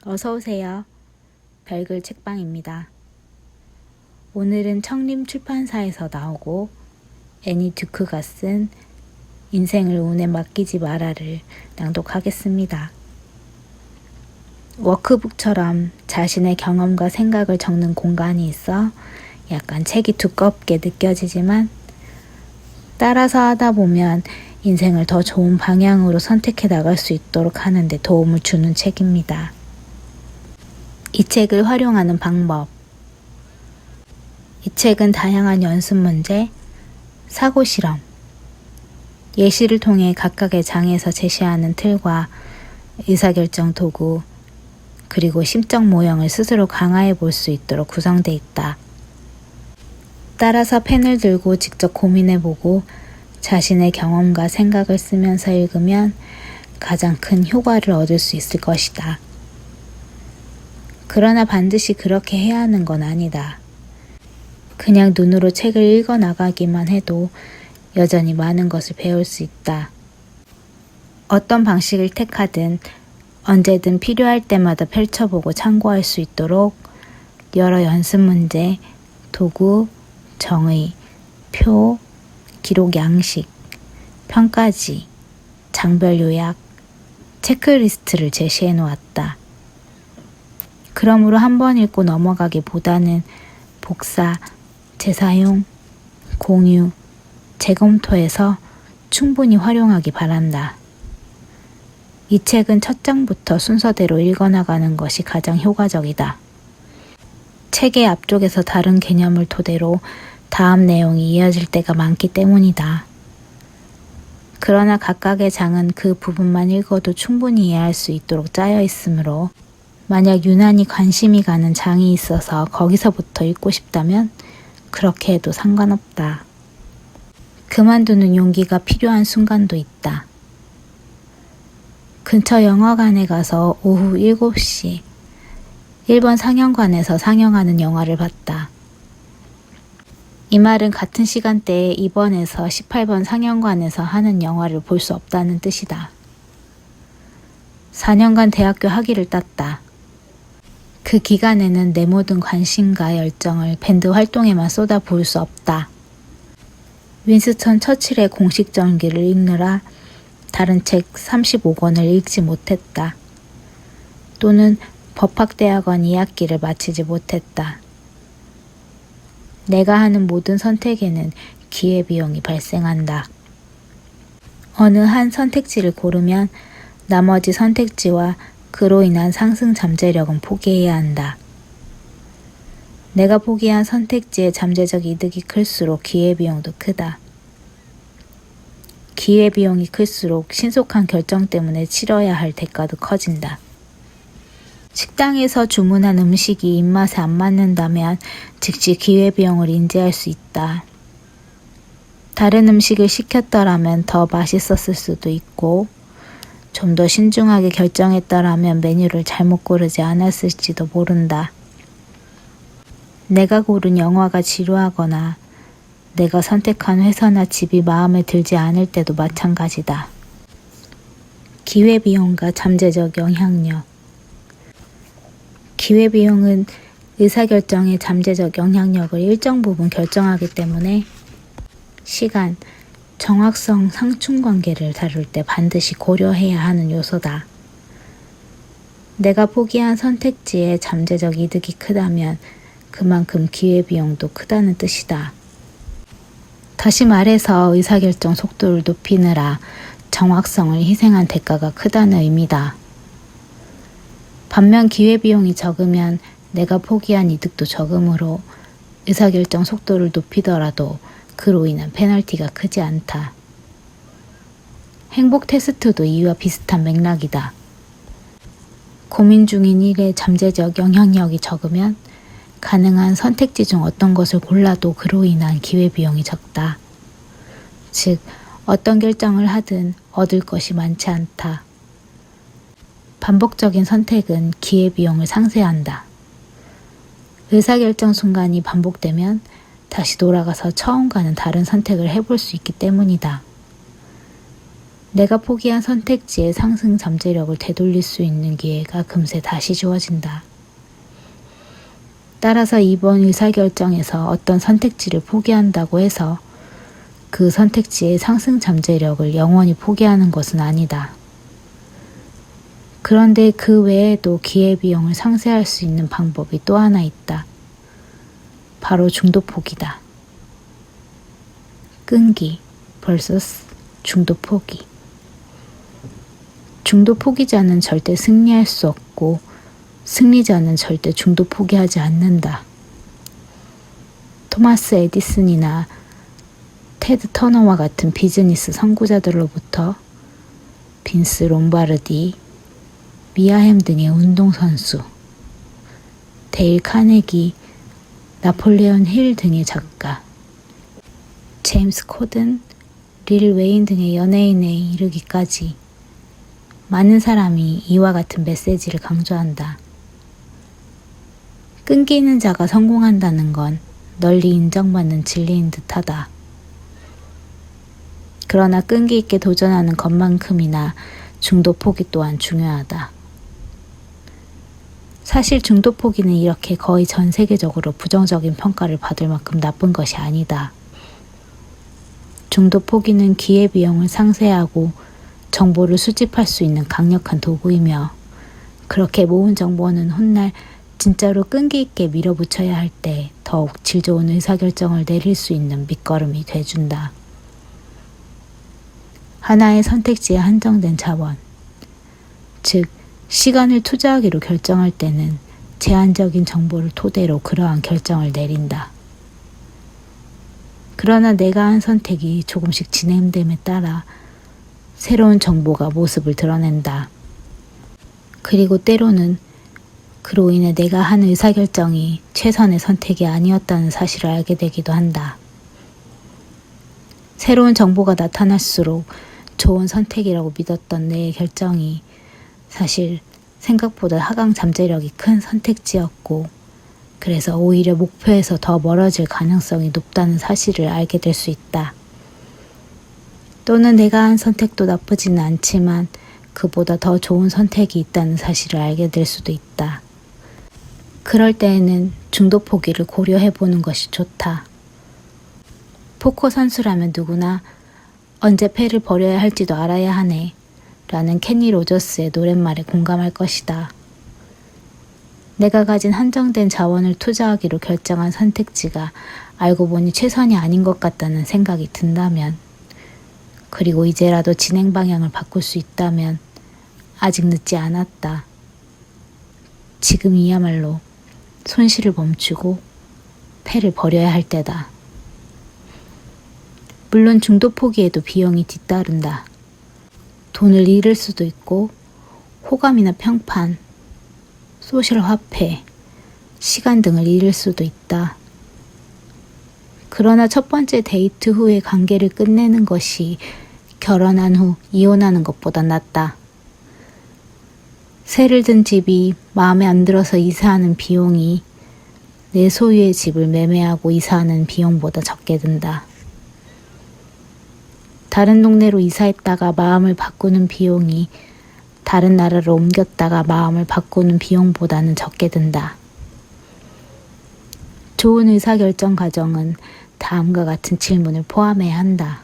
어서오세요. 별글 책방입니다. 오늘은 청림출판사에서 나오고 애니 듀크가 쓴 인생을 운에 맡기지 마라를 낭독하겠습니다. 워크북처럼 자신의 경험과 생각을 적는 공간이 있어 약간 책이 두껍게 느껴지지만 따라서 하다 보면 인생을 더 좋은 방향으로 선택해 나갈 수 있도록 하는 데 도움을 주는 책입니다. 이 책을 활용하는 방법. 이 책은 다양한 연습 문제, 사고 실험, 예시를 통해 각각의 장에서 제시하는 틀과 의사결정 도구, 그리고 심적 모형을 스스로 강화해 볼 수 있도록 구성되어 있다. 따라서 펜을 들고 직접 고민해 보고 자신의 경험과 생각을 쓰면서 읽으면 가장 큰 효과를 얻을 수 있을 것이다. 그러나 반드시 그렇게 해야 하는 건 아니다. 그냥 눈으로 책을 읽어 나가기만 해도 여전히 많은 것을 배울 수 있다. 어떤 방식을 택하든 언제든 필요할 때마다 펼쳐보고 참고할 수 있도록 여러 연습 문제, 도구, 정의, 표, 기록 양식, 평가지, 장별 요약, 체크리스트를 제시해 놓았다. 그러므로 한 번 읽고 넘어가기보다는 복사, 재사용, 공유, 재검토해서 충분히 활용하기 바란다. 이 책은 첫 장부터 순서대로 읽어나가는 것이 가장 효과적이다. 책의 앞쪽에서 다른 개념을 토대로 다음 내용이 이어질 때가 많기 때문이다. 그러나 각각의 장은 그 부분만 읽어도 충분히 이해할 수 있도록 짜여 있으므로 만약 유난히 관심이 가는 장이 있어서 거기서부터 읽고 싶다면 그렇게 해도 상관없다. 그만두는 용기가 필요한 순간도 있다. 근처 영화관에 가서 오후 7시 일본 상영관에서 상영하는 영화를 봤다. 이 말은 같은 시간대에 입원해서 18번 상영관에서 하는 영화를 볼 수 없다는 뜻이다. 4년간 대학교 학위를 땄다. 그 기간에는 내 모든 관심과 열정을 밴드 활동에만 쏟아 부을 수 없다. 윈스턴 처칠의 공식 전기를 읽느라 다른 책 35권을 읽지 못했다. 또는 법학대학원 2학기를 마치지 못했다. 내가 하는 모든 선택에는 기회비용이 발생한다. 어느 한 선택지를 고르면 나머지 선택지와 그로 인한 상승 잠재력은 포기해야 한다. 내가 포기한 선택지의 잠재적 이득이 클수록 기회비용도 크다. 기회비용이 클수록 신속한 결정 때문에 치러야 할 대가도 커진다. 식당에서 주문한 음식이 입맛에 안 맞는다면 즉시 기회비용을 인지할 수 있다. 다른 음식을 시켰더라면 더 맛있었을 수도 있고 좀 더 신중하게 결정했더라면 메뉴를 잘못 고르지 않았을지도 모른다. 내가 고른 영화가 지루하거나 내가 선택한 회사나 집이 마음에 들지 않을 때도 마찬가지다. 기회비용과 잠재적 영향력. 기회비용은 의사결정의 잠재적 영향력을 일정 부분 결정하기 때문에 시간, 정확성 상충관계를 다룰 때 반드시 고려해야 하는 요소다. 내가 포기한 선택지의 잠재적 이득이 크다면 그만큼 기회비용도 크다는 뜻이다. 다시 말해서 의사결정 속도를 높이느라 정확성을 희생한 대가가 크다는 의미다. 반면 기회비용이 적으면 내가 포기한 이득도 적으므로 의사결정 속도를 높이더라도 그로 인한 페널티가 크지 않다. 행복 테스트도 이와 비슷한 맥락이다. 고민 중인 일에 잠재적 영향력이 적으면 가능한 선택지 중 어떤 것을 골라도 그로 인한 기회비용이 적다. 즉, 어떤 결정을 하든 얻을 것이 많지 않다. 반복적인 선택은 기회비용을 상쇄한다. 의사결정 순간이 반복되면 다시 돌아가서 처음과는 다른 선택을 해볼 수 있기 때문이다. 내가 포기한 선택지의 상승 잠재력을 되돌릴 수 있는 기회가 금세 다시 주어진다. 따라서 이번 의사결정에서 어떤 선택지를 포기한다고 해서 그 선택지의 상승 잠재력을 영원히 포기하는 것은 아니다. 그런데 그 외에도 기회비용을 상쇄할 수 있는 방법이 또 하나 있다. 바로 중도 포기다. 끈기 vs 중도 포기. 중도 포기자는 절대 승리할 수 없고 승리자는 절대 중도 포기하지 않는다. 토마스 에디슨이나 테드 터너와 같은 비즈니스 선구자들로부터 빈스 롬바르디, 미아햄 등의 운동선수, 데일 카네기, 나폴레온 힐 등의 작가, 제임스 코든, 릴 웨인 등의 연예인에 이르기까지 많은 사람이 이와 같은 메시지를 강조한다. 끈기 있는 자가 성공한다는 건 널리 인정받는 진리인 듯하다. 그러나 끈기 있게 도전하는 것만큼이나 중도 포기 또한 중요하다. 사실 중도 포기는 이렇게 거의 전 세계적으로 부정적인 평가를 받을 만큼 나쁜 것이 아니다. 중도 포기는 기회비용을 상쇄하고 정보를 수집할 수 있는 강력한 도구이며 그렇게 모은 정보는 훗날 진짜로 끈기 있게 밀어붙여야 할 때 더욱 질 좋은 의사결정을 내릴 수 있는 밑거름이 돼준다. 하나의 선택지에 한정된 자원, 즉 시간을 투자하기로 결정할 때는 제한적인 정보를 토대로 그러한 결정을 내린다. 그러나 내가 한 선택이 조금씩 진행됨에 따라 새로운 정보가 모습을 드러낸다. 그리고 때로는 그로 인해 내가 한 의사결정이 최선의 선택이 아니었다는 사실을 알게 되기도 한다. 새로운 정보가 나타날수록 좋은 선택이라고 믿었던 내 결정이 사실 생각보다 하강 잠재력이 큰 선택지였고 그래서 오히려 목표에서 더 멀어질 가능성이 높다는 사실을 알게 될 수 있다. 또는 내가 한 선택도 나쁘지는 않지만 그보다 더 좋은 선택이 있다는 사실을 알게 될 수도 있다. 그럴 때에는 중도 포기를 고려해보는 것이 좋다. 포커 선수라면 누구나 언제 패를 버려야 할지도 알아야 하네 라는 kenny 로저스의 노랫말에 공감할 것이다. 내가 가진 한정된 자원을 투자하기로 결정한 선택지가 알고 보니 최선이 아닌 것 같다는 생각이 든다면, 그리고 이제라도 진행 방향을 바꿀 수 있다면 아직 늦지 않았다. 지금이야말로 손실을 멈추고 패를 버려야 할 때다. 물론 중도 포기에도 비용이 뒤따른다. 돈을 잃을 수도 있고 호감이나 평판, 소셜 화폐, 시간 등을 잃을 수도 있다. 그러나 첫 번째 데이트 후의 관계를 끝내는 것이 결혼한 후 이혼하는 것보다 낫다. 새를 든 집이 마음에 안 들어서 이사하는 비용이 내 소유의 집을 매매하고 이사하는 비용보다 적게 든다. 다른 동네로 이사했다가 마음을 바꾸는 비용이 다른 나라로 옮겼다가 마음을 바꾸는 비용보다는 적게 든다. 좋은 의사결정 과정은 다음과 같은 질문을 포함해야 한다.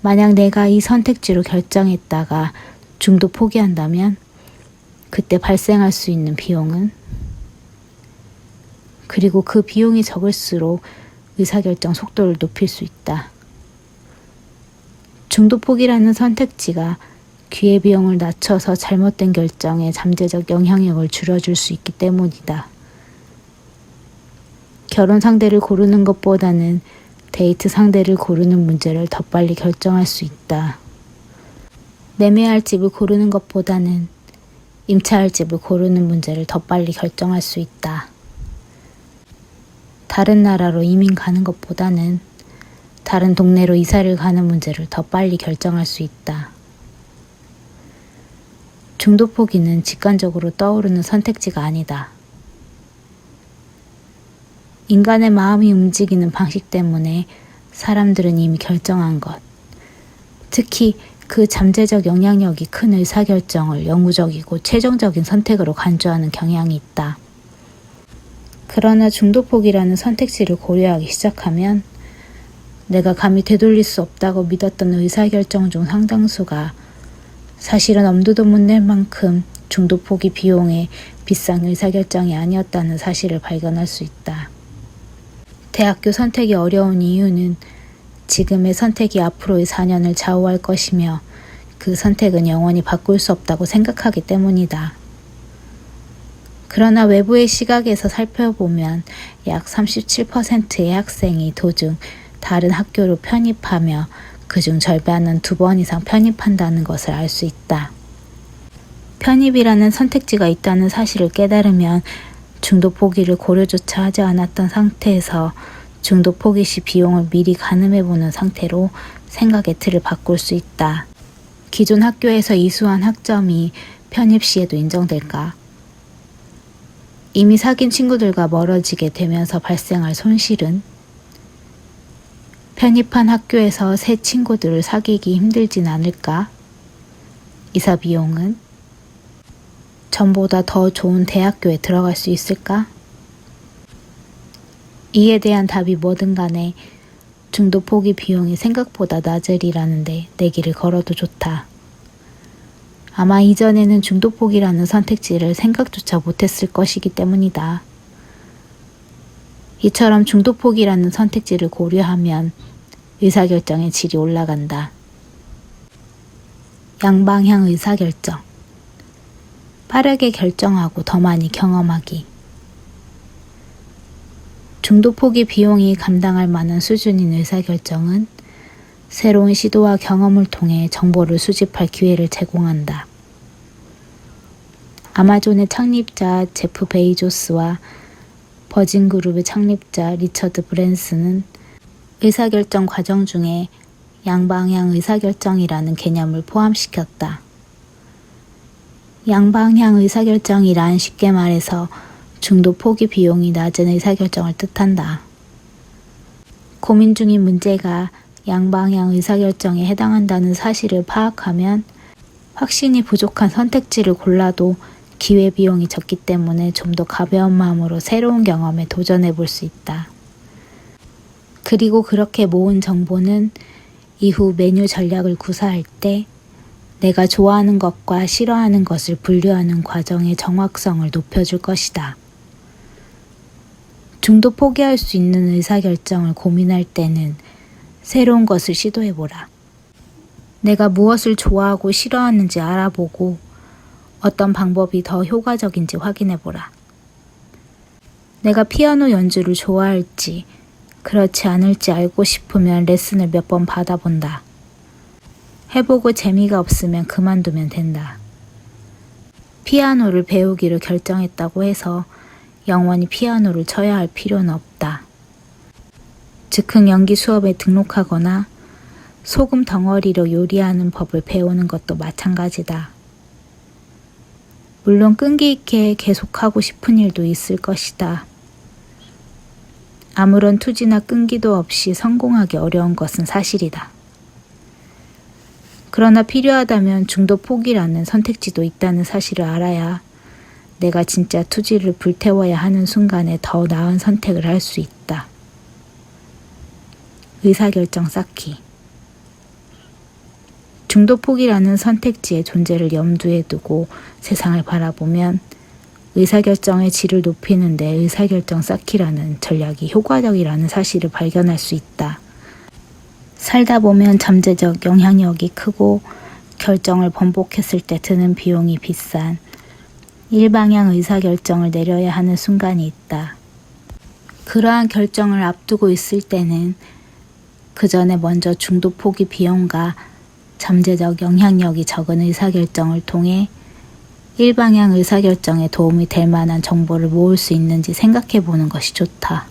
만약 내가 이 선택지로 결정했다가 중도 포기한다면 그때 발생할 수 있는 비용은? 그리고 그 비용이 적을수록 의사결정 속도를 높일 수 있다. 중도 포기라는 선택지가 기회비용을 낮춰서 잘못된 결정에 잠재적 영향력을 줄여줄 수 있기 때문이다. 결혼 상대를 고르는 것보다는 데이트 상대를 고르는 문제를 더 빨리 결정할 수 있다. 매매할 집을 고르는 것보다는 임차할 집을 고르는 문제를 더 빨리 결정할 수 있다. 다른 나라로 이민 가는 것보다는 다른 동네로 이사를 가는 문제를 더 빨리 결정할 수 있다. 중도 포기는 직관적으로 떠오르는 선택지가 아니다. 인간의 마음이 움직이는 방식 때문에 사람들은 이미 결정한 것, 특히 그 잠재적 영향력이 큰 의사결정을 영구적이고 최종적인 선택으로 간주하는 경향이 있다. 그러나 중도폭이라는 선택지를 고려하기 시작하면 내가 감히 되돌릴 수 없다고 믿었던 의사결정 중 상당수가 사실은 엄두도 못 낼 만큼 중도폭이 비용에 비싼 의사결정이 아니었다는 사실을 발견할 수 있다. 대학교 선택이 어려운 이유는 지금의 선택이 앞으로의 4년을 좌우할 것이며 그 선택은 영원히 바꿀 수 없다고 생각하기 때문이다. 그러나 외부의 시각에서 살펴보면 약 37%의 학생이 도중 다른 학교로 편입하며 그중 절반은 2번 이상 편입한다는 것을 알 수 있다. 편입이라는 선택지가 있다는 사실을 깨달으면 중도 포기를 고려조차 하지 않았던 상태에서 중도 포기 시 비용을 미리 가늠해보는 상태로 생각의 틀을 바꿀 수 있다. 기존 학교에서 이수한 학점이 편입 시에도 인정될까? 이미 사귄 친구들과 멀어지게 되면서 발생할 손실은? 편입한 학교에서 새 친구들을 사귀기 힘들진 않을까? 이사 비용은? 전보다 더 좋은 대학교에 들어갈 수 있을까? 이에 대한 답이 뭐든 간에 중도 포기 비용이 생각보다 낮으리라는데 내기를 걸어도 좋다. 아마 이전에는 중도 포기라는 선택지를 생각조차 못했을 것이기 때문이다. 이처럼 중도 포기라는 선택지를 고려하면 의사결정의 질이 올라간다. 양방향 의사결정. 빠르게 결정하고 더 많이 경험하기. 중도 포기 비용이 감당할 만한 수준인 의사결정은 새로운 시도와 경험을 통해 정보를 수집할 기회를 제공한다. 아마존의 창립자 제프 베이조스와 버진그룹의 창립자 리처드 브랜슨은 의사결정 과정 중에 양방향 의사결정이라는 개념을 포함시켰다. 양방향 의사결정이란 쉽게 말해서 중도 포기 비용이 낮은 의사결정을 뜻한다. 고민 중인 문제가 양방향 의사결정에 해당한다는 사실을 파악하면 확신이 부족한 선택지를 골라도 기회비용이 적기 때문에 좀 더 가벼운 마음으로 새로운 경험에 도전해 볼 수 있다. 그리고 그렇게 모은 정보는 이후 메뉴 전략을 구사할 때 내가 좋아하는 것과 싫어하는 것을 분류하는 과정의 정확성을 높여줄 것이다. 중도 포기할 수 있는 의사결정을 고민할 때는 새로운 것을 시도해보라. 내가 무엇을 좋아하고 싫어하는지 알아보고 어떤 방법이 더 효과적인지 확인해보라. 내가 피아노 연주를 좋아할지 그렇지 않을지 알고 싶으면 레슨을 몇 번 받아본다. 해보고 재미가 없으면 그만두면 된다. 피아노를 배우기로 결정했다고 해서 영원히 피아노를 쳐야 할 필요는 없다. 즉흥 연기 수업에 등록하거나 소금 덩어리로 요리하는 법을 배우는 것도 마찬가지다. 물론 끈기 있게 계속하고 싶은 일도 있을 것이다. 아무런 투지나 끈기도 없이 성공하기 어려운 것은 사실이다. 그러나 필요하다면 중도 포기라는 선택지도 있다는 사실을 알아야 내가 진짜 투지를 불태워야 하는 순간에 더 나은 선택을 할 수 있다. 의사결정 쌓기. 중도 포기라는 선택지의 존재를 염두에 두고 세상을 바라보면 의사결정의 질을 높이는 데 의사결정 쌓기라는 전략이 효과적이라는 사실을 발견할 수 있다. 살다 보면 잠재적 영향력이 크고 결정을 번복했을 때 드는 비용이 비싼 일방향 의사결정을 내려야 하는 순간이 있다. 그러한 결정을 앞두고 있을 때는 그 전에 먼저 중도 포기 비용과 잠재적 영향력이 적은 의사결정을 통해 일방향 의사결정에 도움이 될 만한 정보를 모을 수 있는지 생각해 보는 것이 좋다.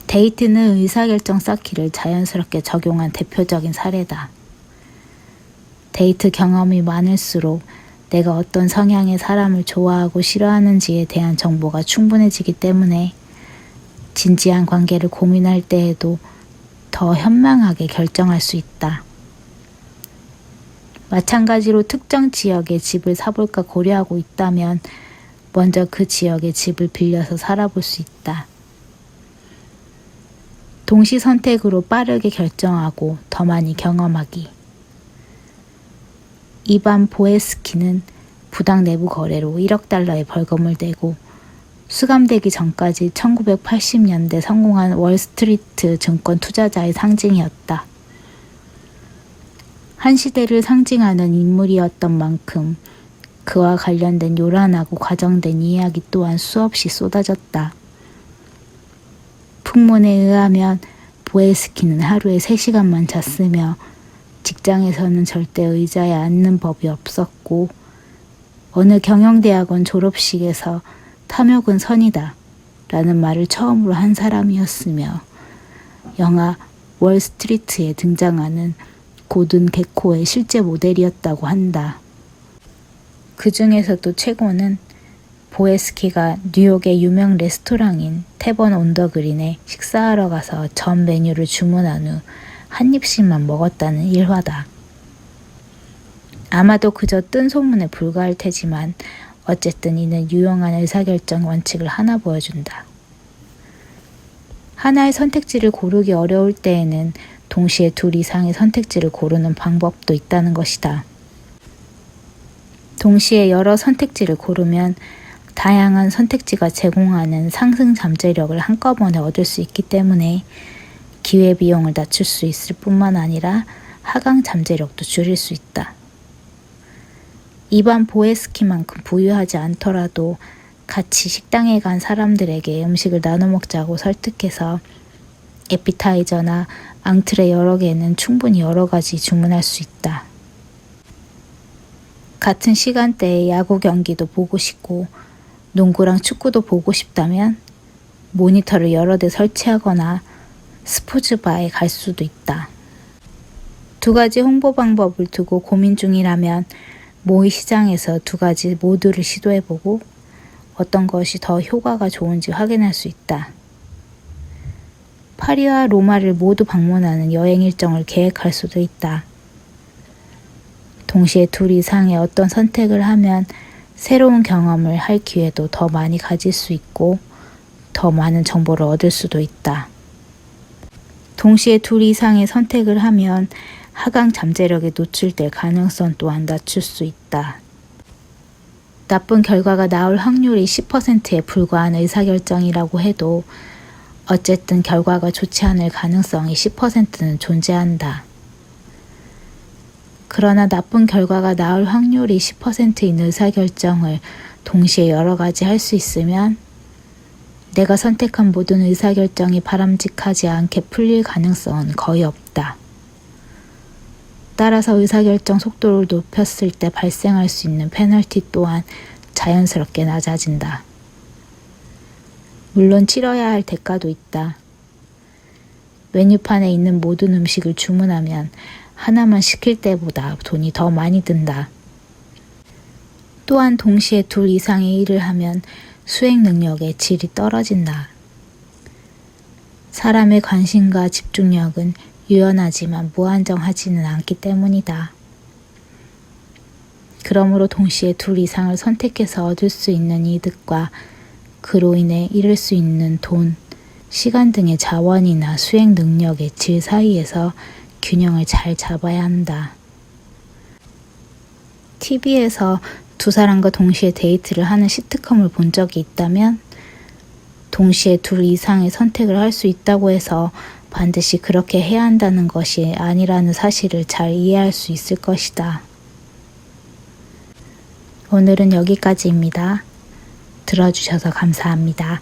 데이트는 의사결정 쌓기를 자연스럽게 적용한 대표적인 사례다. 데이트 경험이 많을수록 내가 어떤 성향의 사람을 좋아하고 싫어하는지에 대한 정보가 충분해지기 때문에 진지한 관계를 고민할 때에도 더 현명하게 결정할 수 있다. 마찬가지로 특정 지역에 집을 사볼까 고려하고 있다면 먼저 그 지역의 집을 빌려서 살아볼 수 있다. 동시 선택으로 빠르게 결정하고 더 많이 경험하기. 이반 보에스키는 부당 내부 거래로 1억 달러의 벌금을 내고 수감되기 전까지 1980년대 성공한 월스트리트 증권 투자자의 상징이었다. 한 시대를 상징하는 인물이었던 만큼 그와 관련된 요란하고 과정된 이야기 또한 수없이 쏟아졌다. 풍문에 의하면 보에스키는 하루에 3시간만 잤으며 직장에서는 절대 의자에 앉는 법이 없었고 어느 경영대학원 졸업식에서 탐욕은 선이다 라는 말을 처음으로 한 사람이었으며 영화 월스트리트에 등장하는 고든 게코의 실제 모델이었다고 한다. 그 중에서도 최고는 보에스키가 뉴욕의 유명 레스토랑인 태번 온더그린에 식사하러 가서 전 메뉴를 주문한 후 한 입씩만 먹었다는 일화다. 아마도 그저 뜬 소문에 불과할 테지만 어쨌든 이는 유용한 의사결정 원칙을 하나 보여준다. 하나의 선택지를 고르기 어려울 때에는 동시에 둘 이상의 선택지를 고르는 방법도 있다는 것이다. 동시에 여러 선택지를 고르면 다양한 선택지가 제공하는 상승 잠재력을 한꺼번에 얻을 수 있기 때문에 기회비용을 낮출 수 있을 뿐만 아니라 하강 잠재력도 줄일 수 있다. 이반 보에스키만큼 부유하지 않더라도 같이 식당에 간 사람들에게 음식을 나눠 먹자고 설득해서 에피타이저나 앙트레 여러 개는 충분히 여러 가지 주문할 수 있다. 같은 시간대에 야구 경기도 보고 싶고 농구랑 축구도 보고 싶다면 모니터를 여러 대 설치하거나 스포츠바에 갈 수도 있다. 두 가지 홍보 방법을 두고 고민 중이라면 모의시장에서 두 가지 모두를 시도해보고 어떤 것이 더 효과가 좋은지 확인할 수 있다. 파리와 로마를 모두 방문하는 여행 일정을 계획할 수도 있다. 동시에 둘 이상의 어떤 선택을 하면 새로운 경험을 할 기회도 더 많이 가질 수 있고 더 많은 정보를 얻을 수도 있다. 동시에 둘 이상의 선택을 하면 하강 잠재력에 노출될 가능성 또한 낮출 수 있다. 나쁜 결과가 나올 확률이 10%에 불과한 의사결정이라고 해도 어쨌든 결과가 좋지 않을 가능성이 10%는 존재한다. 그러나 나쁜 결과가 나올 확률이 10%인 의사결정을 동시에 여러 가지 할 수 있으면 내가 선택한 모든 의사결정이 바람직하지 않게 풀릴 가능성은 거의 없다. 따라서 의사결정 속도를 높였을 때 발생할 수 있는 페널티 또한 자연스럽게 낮아진다. 물론 치러야 할 대가도 있다. 메뉴판에 있는 모든 음식을 주문하면 하나만 시킬 때보다 돈이 더 많이 든다. 또한 동시에 둘 이상의 일을 하면 수행 능력의 질이 떨어진다. 사람의 관심과 집중력은 유연하지만 무한정하지는 않기 때문이다. 그러므로 동시에 둘 이상을 선택해서 얻을 수 있는 이득과 그로 인해 잃을 수 있는 돈, 시간 등의 자원이나 수행 능력의 질 사이에서 균형을 잘 잡아야 한다. TV에서 두 사람과 동시에 데이트를 하는 시트콤을 본 적이 있다면 동시에 둘 이상의 선택을 할 수 있다고 해서 반드시 그렇게 해야 한다는 것이 아니라는 사실을 잘 이해할 수 있을 것이다. 오늘은 여기까지입니다. 들어주셔서 감사합니다.